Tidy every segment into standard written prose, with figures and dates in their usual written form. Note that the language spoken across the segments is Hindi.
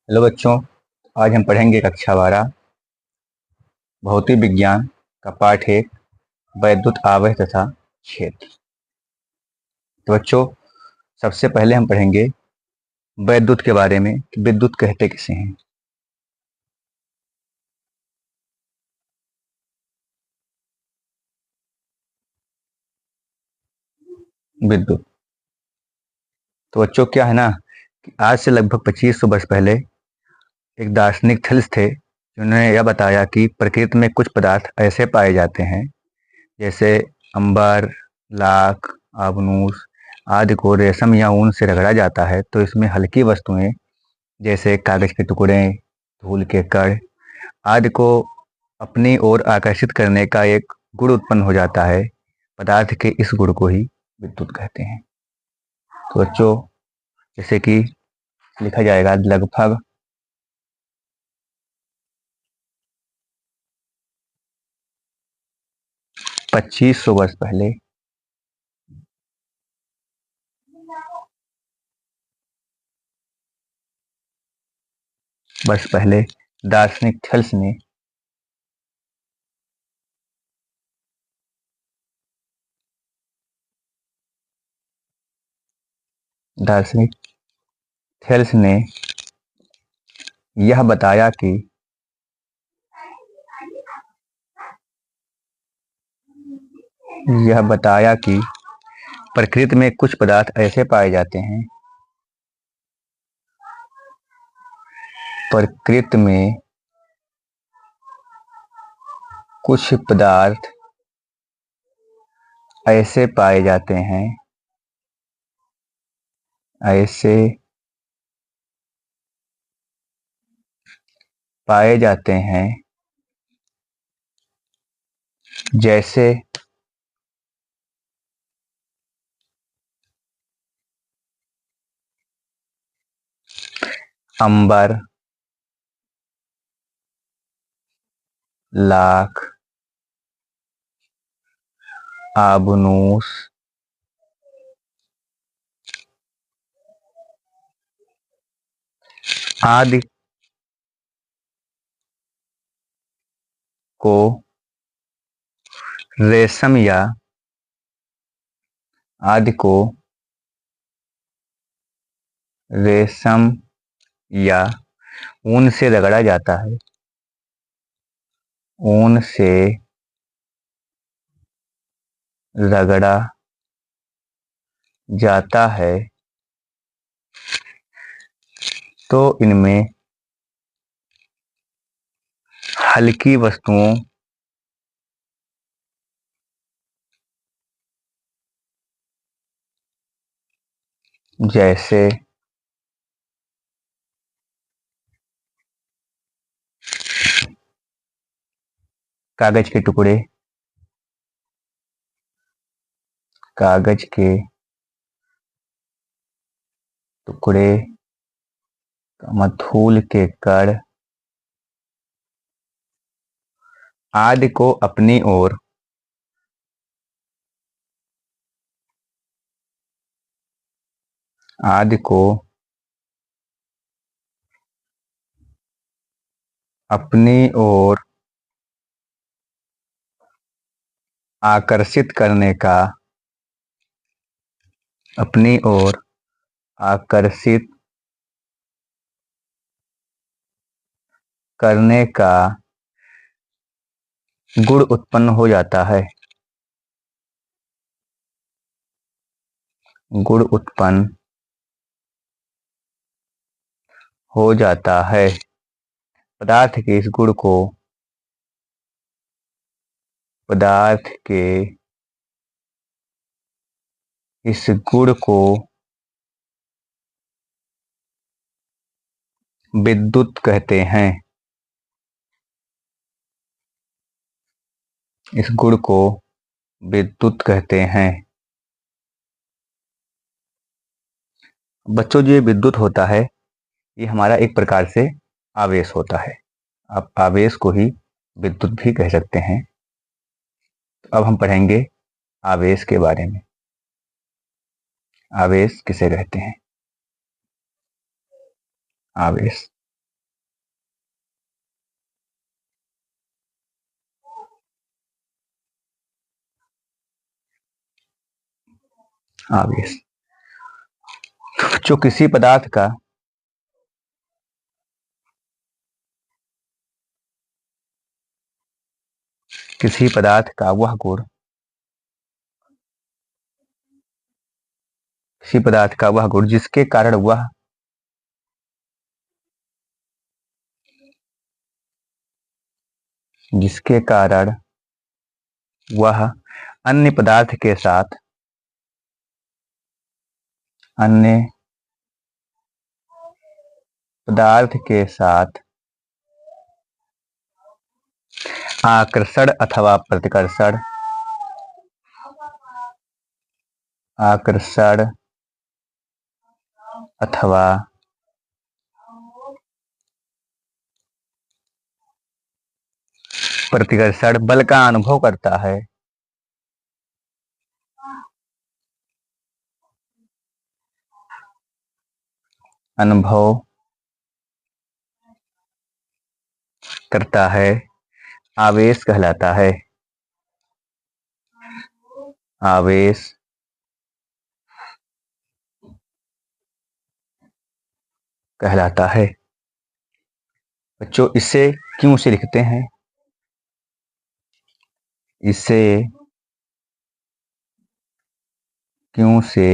हेलो बच्चों, आज हम पढ़ेंगे कक्षा 12 भौतिक विज्ञान का पाठ 1 वैद्युत आवेश तथा क्षेत्र। तो बच्चों, सबसे पहले हम पढ़ेंगे वैद्युत के बारे में कि विद्युत कहते किसे हैं। विद्युत तो बच्चों क्या है ना कि आज से लगभग 2500 वर्ष पहले एक दार्शनिक थेल्स थे जिन्होंने यह बताया कि प्रकृति में कुछ पदार्थ ऐसे पाए जाते हैं जैसे अंबर, लाख, आबनूस आदि को रेशम या ऊन से रगड़ा जाता है तो इसमें हल्की वस्तुएं जैसे कागज के टुकड़े, धूल के कण आदि को अपनी ओर आकर्षित करने का एक गुण उत्पन्न हो जाता है। पदार्थ के इस गुण को ही विद्युत कहते हैं। तो बच्चों, जैसे कि लिखा जाएगा लगभग 2500 वर्ष पहले दार्शनिक थेल्स ने यह बताया कि प्रकृति में कुछ पदार्थ ऐसे पाए जाते हैं प्रकृति में कुछ पदार्थ ऐसे पाए जाते हैं जैसे अंबर, लाख, आबनूस आदि को रेशम या ऊन से रगड़ा जाता है तो इनमें हल्की वस्तुओं जैसे कागज के टुकड़े, धूल के कण आदि को अपनी ओर आकर्षित करने का गुण उत्पन्न हो जाता है। पदार्थ के इस गुण को विद्युत कहते हैं। बच्चों, जो ये विद्युत होता है ये हमारा एक प्रकार से आवेश होता है। आप आवेश को ही विद्युत भी कह सकते हैं। तो अब हम पढ़ेंगे आवेश के बारे में। आवेश किसे कहते हैं? आवेश। जो किसी पदार्थ का वह गुण, किसी पदार्थ का वह गुण जिसके कारण वह अन्य पदार्थ के साथ आकर्षण अथवा प्रतिकर्षण, बल का अनुभव करता है, आवेश कहलाता है। बच्चों, इसे क्यों से लिखते हैं? इसे क्यों से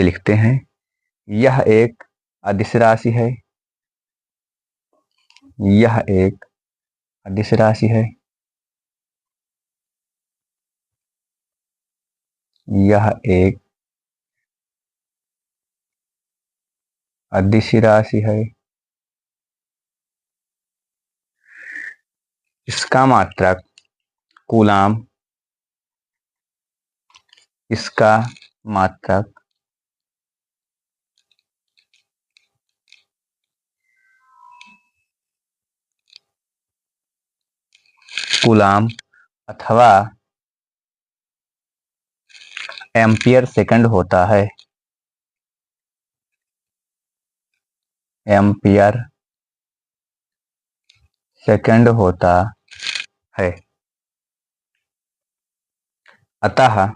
लिखते हैं? यह एक अदिश राशि है। यह एक अदिश राशि है। इसका मात्रक कूलाम, अथवा एम्पियर सेकंड होता है। अतः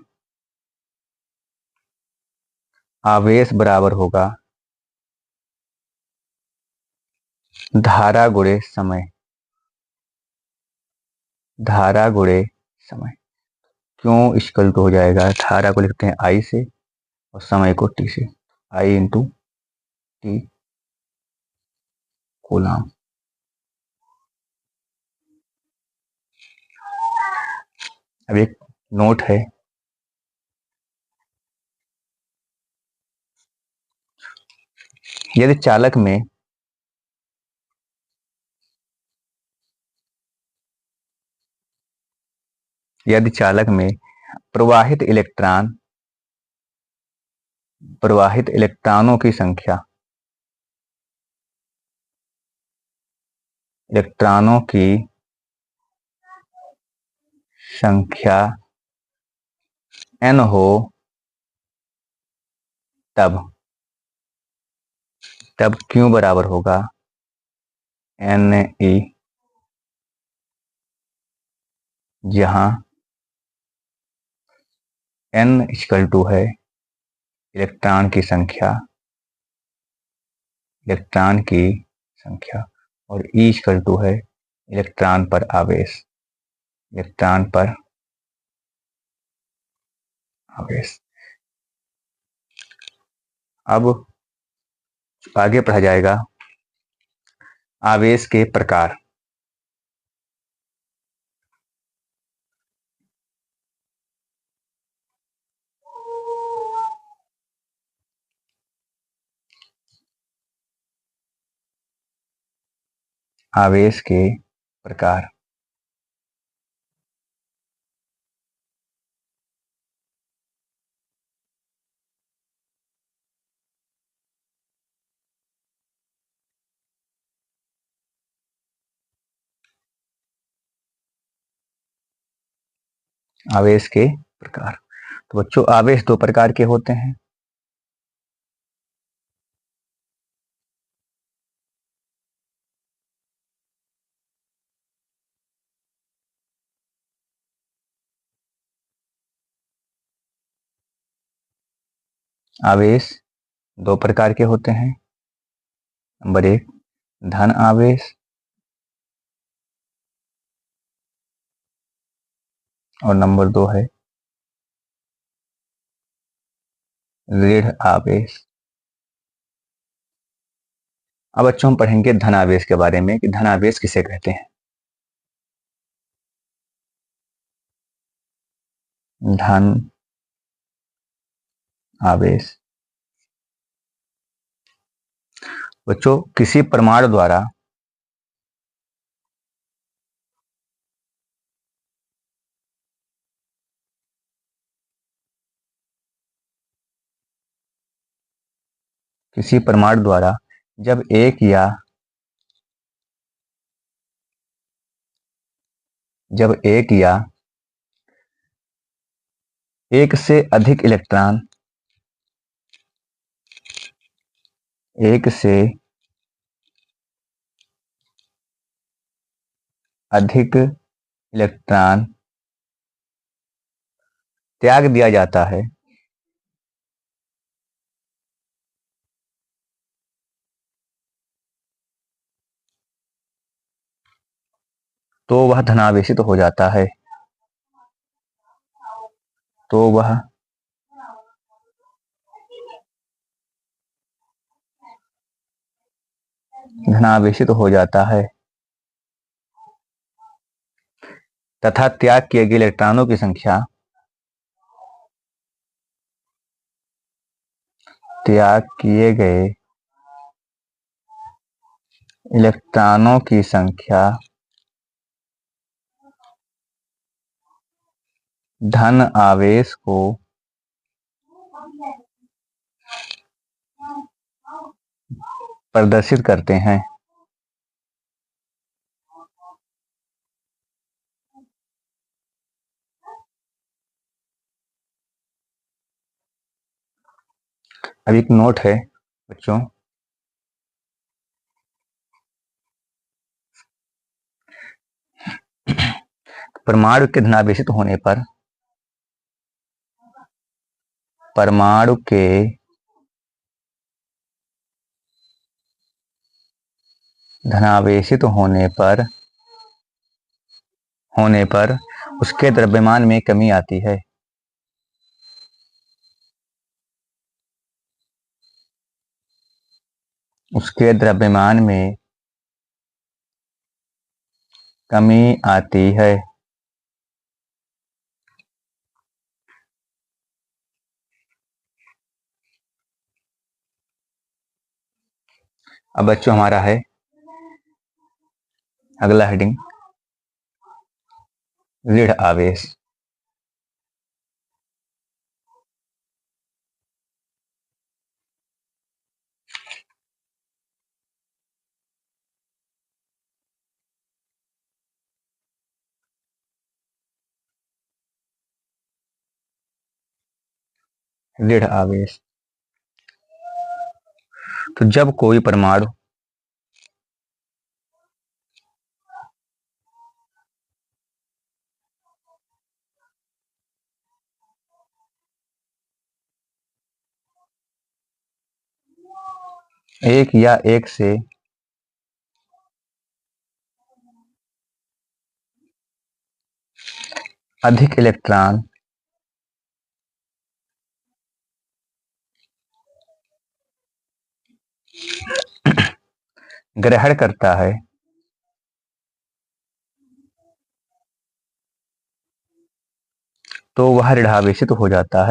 आवेश बराबर होगा धारा गुणे समय। क्यों इक्वल टू हो जाएगा, धारा को लिखते हैं आई से और समय को टी से, आई इंटू टी कूलाम। अब एक नोट है, यदि चालक में प्रवाहित इलेक्ट्रॉनों की संख्या n हो, तब Q बराबर होगा Ne, जहां n इक्वल टू है इलेक्ट्रॉन की संख्या और E इक्वल टू है इलेक्ट्रॉन पर आवेश। अब आगे पढ़ा जाएगा आवेश के प्रकार। आवेश के प्रकार। आवेश के प्रकार, तो बच्चों आवेश दो प्रकार के होते हैं। आवेश दो प्रकार के होते हैं। नंबर 1 धन आवेश और नंबर 2 है ऋण आवेश। अब बच्चों हम पढ़ेंगे धनावेश के बारे में कि धनावेश किसे कहते हैं। धन आवेश बच्चों किसी परमाणु द्वारा जब एक या एक से अधिक इलेक्ट्रॉन त्याग दिया जाता है तो वह धनावेशित हो जाता है। तथा त्याग किए गए इलेक्ट्रॉनों की संख्या धन आवेश को प्रदर्शित करते हैं। अब एक नोट है बच्चों, परमाणु के धनावेशित होने पर उसके द्रव्यमान में कमी आती है। अब बच्चों हमारा है अगला हेडिंग ऋण आवेश। ऋण आवेश तो जब कोई परमाणु एक या एक से अधिक इलेक्ट्रॉन ग्रहण करता है तो वह ऋणावेशित हो जाता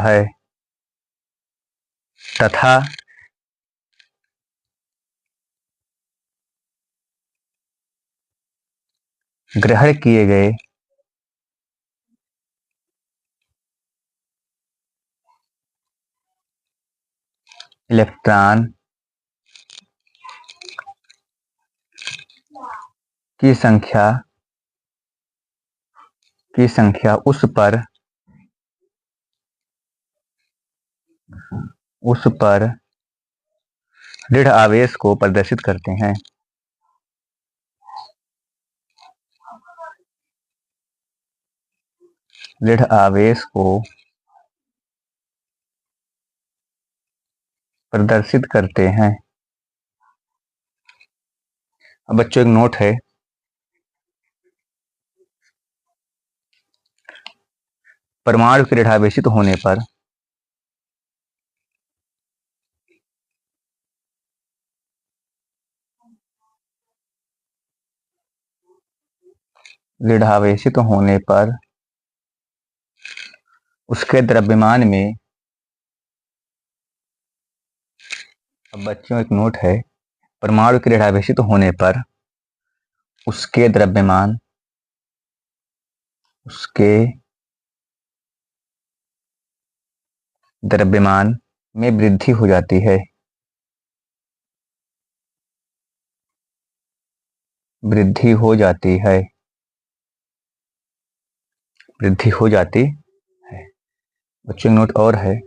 है। तथा ग्रहण किए गए इलेक्ट्रॉन की संख्या उस पर दृढ़ आवेश को प्रदर्शित करते हैं। दृढ़ आवेश को प्रदर्शित करते हैं। अब बच्चों एक नोट है, परमाणु के दृढ़ावेशित होने पर दृढ़ावेशित होने पर उसके द्रव्यमान में, अब बच्चों एक नोट है, परमाणु के दृढ़ावेशित होने पर उसके द्रव्यमान में वृद्धि हो जाती है। वृद्धि हो जाती है। वृद्धि हो जाती है। बच्चों नोट और है,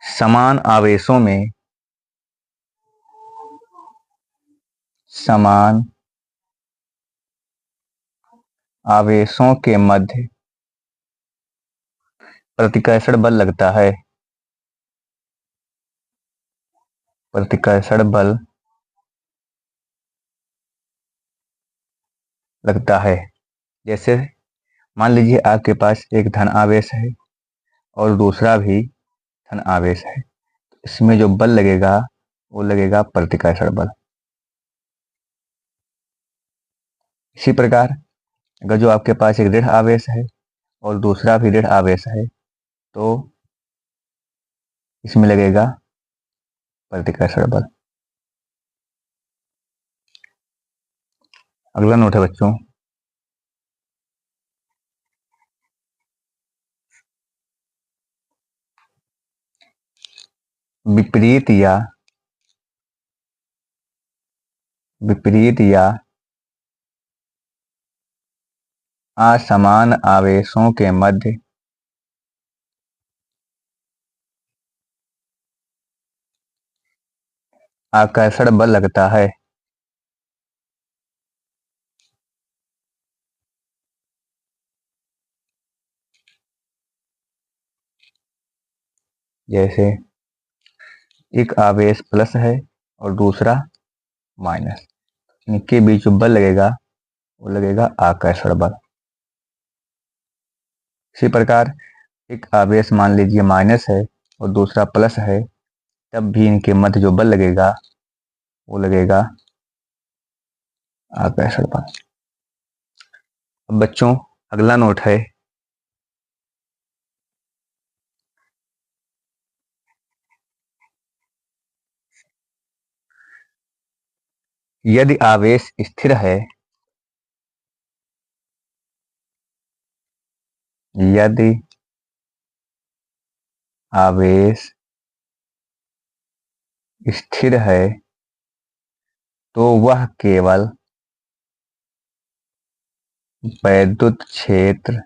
समान आवेशों में समान आवेशों के मध्य प्रतिकर्षण बल लगता है। प्रतिकर्षण बल लगता है। जैसे मान लीजिए आपके पास एक धन आवेश है और दूसरा भी धन आवेश है, इसमें जो बल लगेगा वो लगेगा प्रतिकर्षण बल। इसी प्रकार अगर जो आपके पास एक दृढ़ आवेश है और दूसरा भी दृढ़ आवेश है तो इसमें लगेगा प्रतिकर्षण बल। अगला नोट है बच्चों, विपरीत या असमान आवेशों के मध्य आकर्षण बल लगता है। जैसे एक आवेश प्लस है और दूसरा माइनस, इनके बीच जो बल लगेगा वो लगेगा आकर्षण बल। इसी प्रकार एक आवेश मान लीजिए माइनस है और दूसरा प्लस है, तब भी इनके मध्य जो बल लगेगा वो लगेगा आकर्षण बल। अब बच्चों अगला नोट है, यदि आवेश स्थिर है, यदि आवेश स्थिर है तो वह केवल वैद्युत क्षेत्र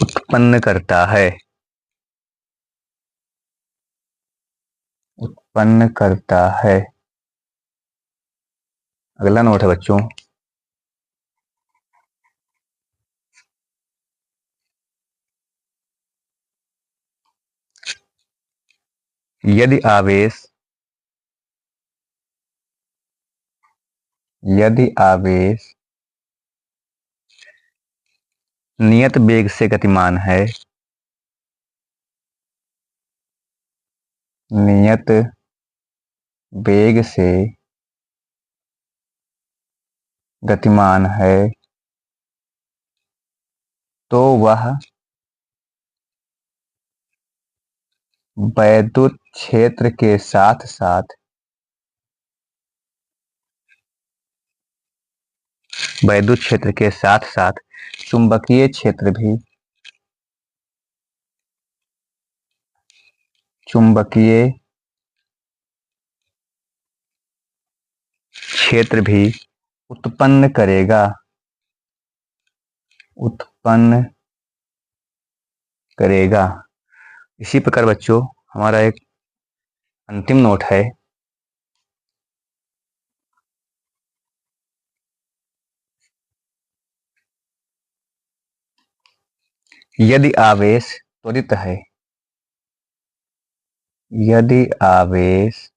उत्पन्न करता है। उत्पन्न करता है। अगला नोट है बच्चों, यदि आवेश नियत वेग से गतिमान है, नियत वेग से गतिमान है तो वह वैद्युत क्षेत्र के साथ साथ चुंबकीय क्षेत्र भी उत्पन्न करेगा। इसी प्रकार बच्चों हमारा एक अंतिम नोट है। यदि आवेश त्वरित है, यदि आवेश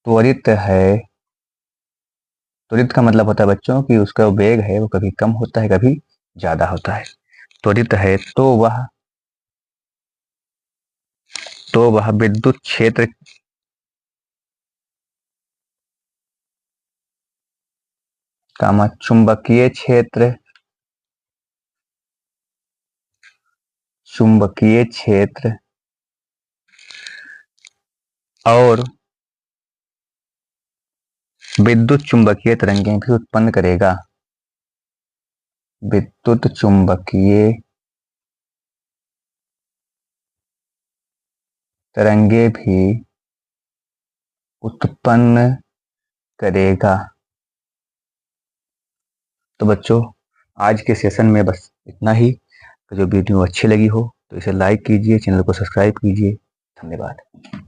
त्वरित है, त्वरित का मतलब होता है बच्चों कि उसका वेग है वो कभी कम होता है कभी ज्यादा होता है। त्वरित है तो वह विद्युत क्षेत्र चुंबकीय क्षेत्र, चुंबकीय क्षेत्र और विद्युत चुंबकीय तरंगें भी उत्पन्न करेगा। विद्युत चुंबकीय तरंगे भी उत्पन्न करेगा। तो बच्चों आज के सेशन में बस इतना ही। जो वीडियो अच्छी लगी हो तो इसे लाइक कीजिए, चैनल को सब्सक्राइब कीजिए। धन्यवाद।